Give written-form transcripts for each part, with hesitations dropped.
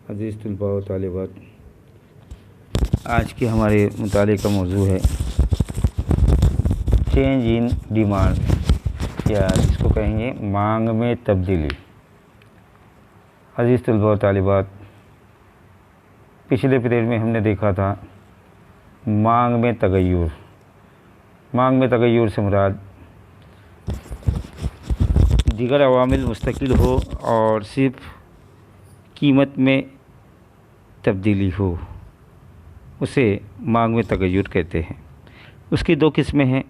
अज़ीज़ तलबा व तालिबात, आज के हमारे मुताले का मौजू है चेंज इन डिमांड, या इसको कहेंगे मांग में तब्दीली। अज़ीज़ तलबा व तालिबात, पिछले पीरियड में हमने देखा था मांग में तगय्युर। मांग में तगय्युर से मुराद दीगर अवामिल मुस्तकिल हो और सिर्फ कीमत में तब्दीली हो, उसे मांग में तगय्युर कहते हैं। उसकी दो किस्में हैं।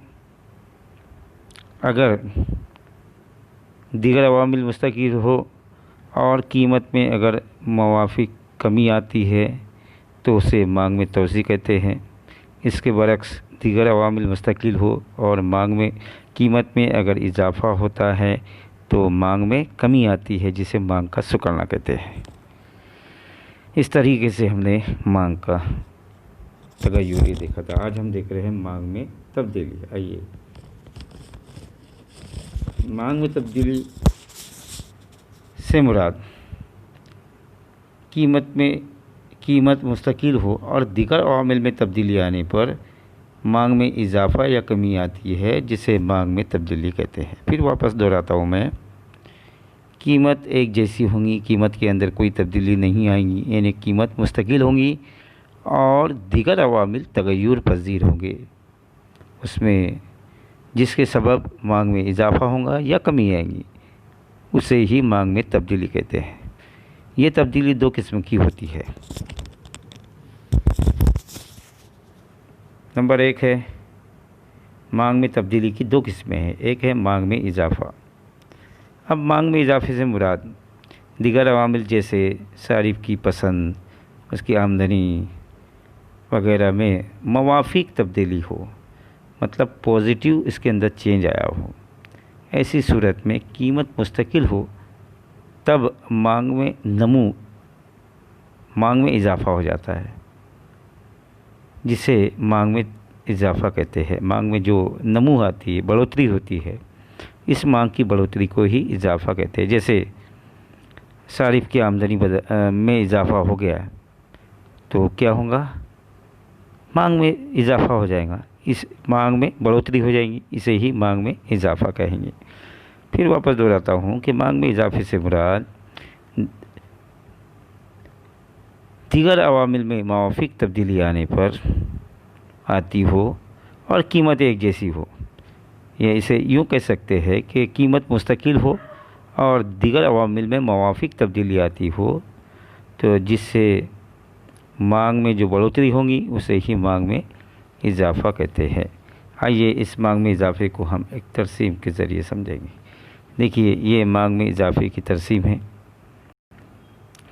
अगर दीगर अवामिल मुस्तकिल हो और कीमत में अगर मुवाफिक कमी आती है तो उसे मांग में तोसी कहते हैं। इसके बरक्स दीगर अवामिल मुस्तकिल हो और मांग में कीमत में अगर इजाफ़ा होता है तो मांग में कमी आती है, जिसे मांग का सुकड़ना कहते हैं। इस तरीके से हमने मांग का तगय्युर ये देखा था। आज हम देख रहे हैं मांग में तब्दीली। आइए, मांग में तब्दीली से मुराद कीमत मुस्तकिल हो और दीगर अवामिल में तब्दीली आने पर मांग में इजाफ़ा या कमी आती है, जिसे मांग में तब्दीली कहते हैं। फिर वापस दोहराता हूँ मैं, कीमत एक जैसी होंगी, कीमत के अंदर कोई तब्दीली नहीं आएगी, यानी कीमत मुस्तकिल होंगी और दीगर अवामिल तगय्युर पज़ीर होंगे, उसमें जिसके सबब मांग में इजाफ़ा होगा या कमी आएगी, उसे ही मांग में तब्दीली कहते हैं। ये तब्दीली दो किस्म की होती है। नंबर एक है, मांग में तब्दीली की दो किस्में हैं। एक है मांग में इजाफ़ा। अब मांग में इजाफ़े से मुराद दीगर अवामिल जैसे सारिफ की पसंद, उसकी आमदनी वगैरह में मुवाफिक तब्दीली हो, मतलब पॉजिटिव इसके अंदर चेंज आया हो। ऐसी सूरत में कीमत मुस्तकिल हो तब मांग में इजाफ़ा हो जाता है, जिसे मांग में इजाफ़ा कहते हैं। मांग में जो नमू आती है, बढ़ोतरी होती है, इस मांग की बढ़ोतरी को ही इजाफ़ा कहते हैं। जैसे सारिफ की आमदनी में इजाफ़ा हो गया तो क्या होगा, मांग में इजाफ़ा हो जाएगा, इस मांग में बढ़ोतरी हो जाएगी, इसे ही मांग में इजाफ़ा कहेंगे। फिर वापस दोहराता हूँ कि मांग में इजाफ़े से मुराद दीगर अवामिल में मुवाफिक तब्दीली आने पर आती हो और कीमत एक जैसी हो, या इसे यूँ कह सकते हैं कि कीमत मुस्तकिल हो और दीगर अवामिल में मुवाफिक तब्दीली आती हो, तो जिससे मांग में जो बढ़ोतरी होगी उसे ही मांग में इजाफ़ा कहते हैं। आइए, इस मांग में इजाफ़े को हम एक तरसीम के ज़रिए समझेंगे। देखिए, ये मांग में इजाफ़े की तरसीम है।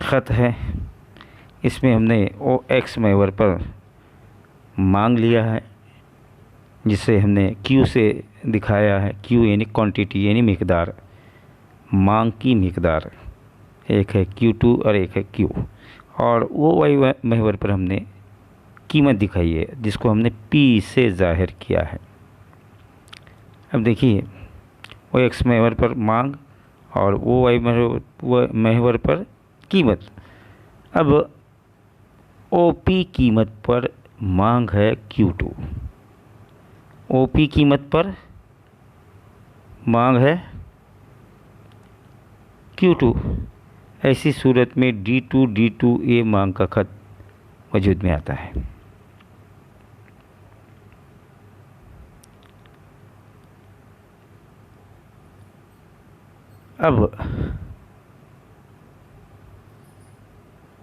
ख़त है, इसमें हमने OX महवर पर मांग लिया है, जिसे हमने Q से दिखाया है। Q यानी क्वांटिटी, यानी मिक़दार, मांग की मिक़दार। एक है Q2 और एक है Q। और OY महवर पर हमने कीमत दिखाई है, जिसको हमने P से ज़ाहिर किया है। अब देखिए, OX महवर पर मांग और OY महवर पर कीमत। अब OP कीमत पर मांग है Q2, OP कीमत पर मांग है Q2। ऐसी सूरत में D2 ये मांग का खत वजूद में आता है। अब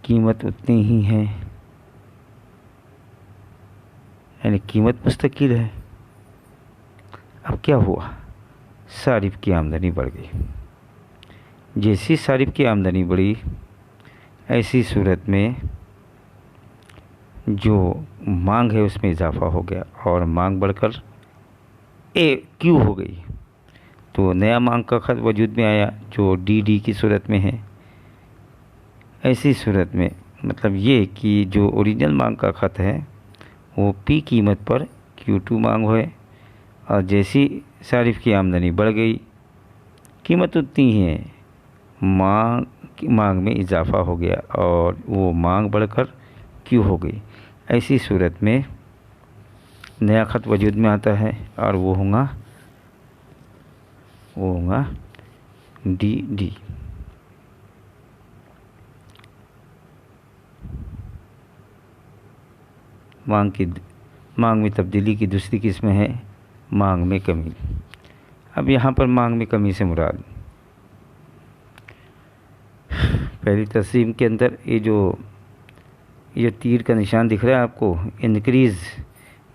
कीमत उतनी ही है, यानी कीमत मुस्तकिल है। अब क्या हुआ, सारिफ की आमदनी बढ़ गई। जैसी सारिफ की आमदनी बढ़ी, ऐसी सूरत में जो मांग है उसमें इजाफ़ा हो गया और मांग बढ़कर Q हो गई। तो नया मांग का खत वजूद में आया जो DD की सूरत में है। ऐसी सूरत में मतलब ये कि जो ओरिजिनल मांग का खत है वो P कीमत पर Q2 मांग है, और जैसी सारिफ की आमदनी बढ़ गई, कीमत उतनी ही है, मांग मांग में इजाफा हो गया और वो मांग बढ़कर क्यू हो गई। ऐसी सूरत में नया ख़त वजूद में आता है और वो होगा डी डी। मांग में तब्दीली की दूसरी किस्म है मांग में कमी। अब यहाँ पर मांग में कमी से मुराद पहली तस्लीम के अंदर ये तीर का निशान दिख रहा है आपको, इंक्रीज़,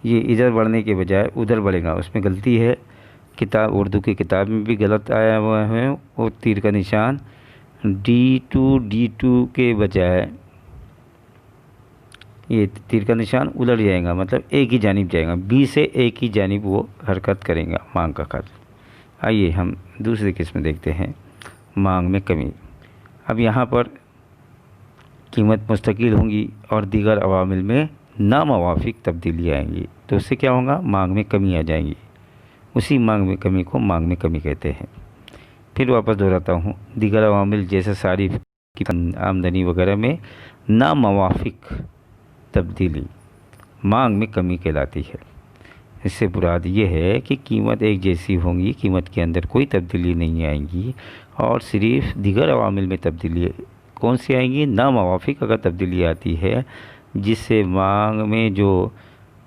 ये इधर बढ़ने के बजाय उधर बढ़ेगा, उसमें गलती है। उर्दू की किताब में भी गलत आया हुआ है। और तीर का निशान D2 के बजाय ये तीर का निशान उलट जाएगा, मतलब एक ही जानिब जाएगा, बी से एक ही जानिब वो हरकत करेगा मांग का खत। आइए हम दूसरी किस्म देखते हैं मांग में कमी। अब यहाँ पर कीमत मुस्तकिल होंगी और दीगर अवामिल में नामुवाफिक तब्दीली आएंगी, तो उससे क्या होगा, मांग में कमी आ जाएंगी। उसी मांग में कमी को मांग में कमी कहते हैं। फिर वापस दोहराता हूँ, दीगर अवामिल जैसे सारिफ की आमदनी वगैरह में नामुवाफिक तब्दीली मांग में कमी कहलाती है। इससे मुराद ये है कि कीमत एक जैसी होंगी, कीमत के अंदर कोई तब्दीली नहीं आएंगी और सिर्फ दीगर अवामिल में तब्दीली कौन सी आएंगी, नामुवाफिक अगर तब्दीली आती है जिससे मांग में जो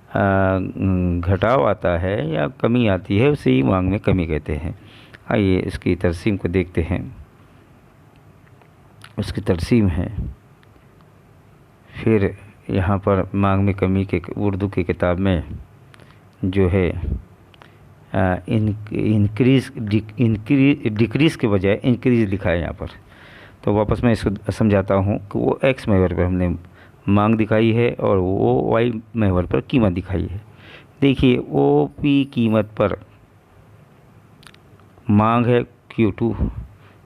घटाव आता है या कमी आती है उसे ही मांग में कमी कहते हैं। आइए इसकी तरसीम को देखते हैं। उसकी तरसीम है, फिर यहाँ पर मांग में कमी के उर्दू की किताब में जो है डिक्रीज़ के बजाय इंक्रीज़ लिखा है यहाँ पर। तो वापस मैं इसको समझाता हूँ कि वो एक्स महवर पर हमने मांग दिखाई है और वो वाई महवर पर कीमत दिखाई है। देखिए OP कीमत पर मांग है Q2,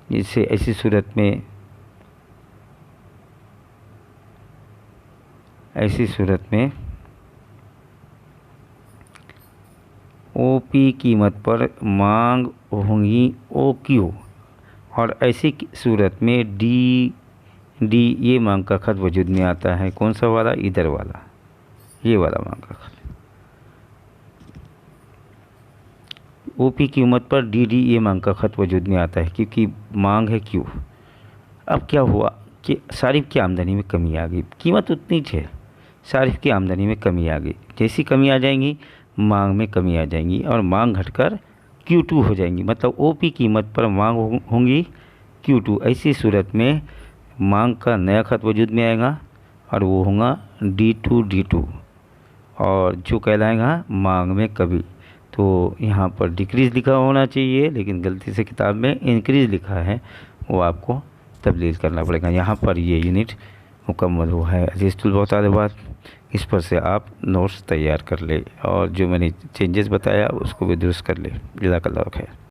जिससे ऐसी सूरत में OP कीमत पर मांग होंगी OQ और ऐसी सूरत में डी ये मांग का खत वजूद में आता है। कौन सा वाला, इधर वाला, ये वाला मांग का खत। OP कीमत पर DD ये मांग का खत वजूद में आता है क्योंकि मांग है Q। अब क्या हुआ कि सारिफ की आमदनी में कमी आ गई, कीमत उतनी है, सारिफ की आमदनी में कमी आ गई। जैसी कमी आ जाएंगी मांग में कमी आ जाएंगी और मांग घटकर Q2 हो जाएंगी, मतलब OP कीमत पर मांग होंगी Q2। ऐसी सूरत में मांग का नया खत वजूद में आएगा और वो होगा D2 और जो कहलाएगा मांग में कमी। तो यहाँ पर डिक्रीज़ लिखा होना चाहिए लेकिन गलती से किताब में इंक्रीज़ लिखा है, वो आपको तब्दील करना पड़ेगा। यहाँ पर ये यूनिट मुकम्मल हुआ है। अजीज़ तलबा, इस पर से आप नोट्स तैयार कर ले और जो मैंने चेंजेस बताया उसको भी दुरुस्त कर ले। जज़ाकल्लाह खैर।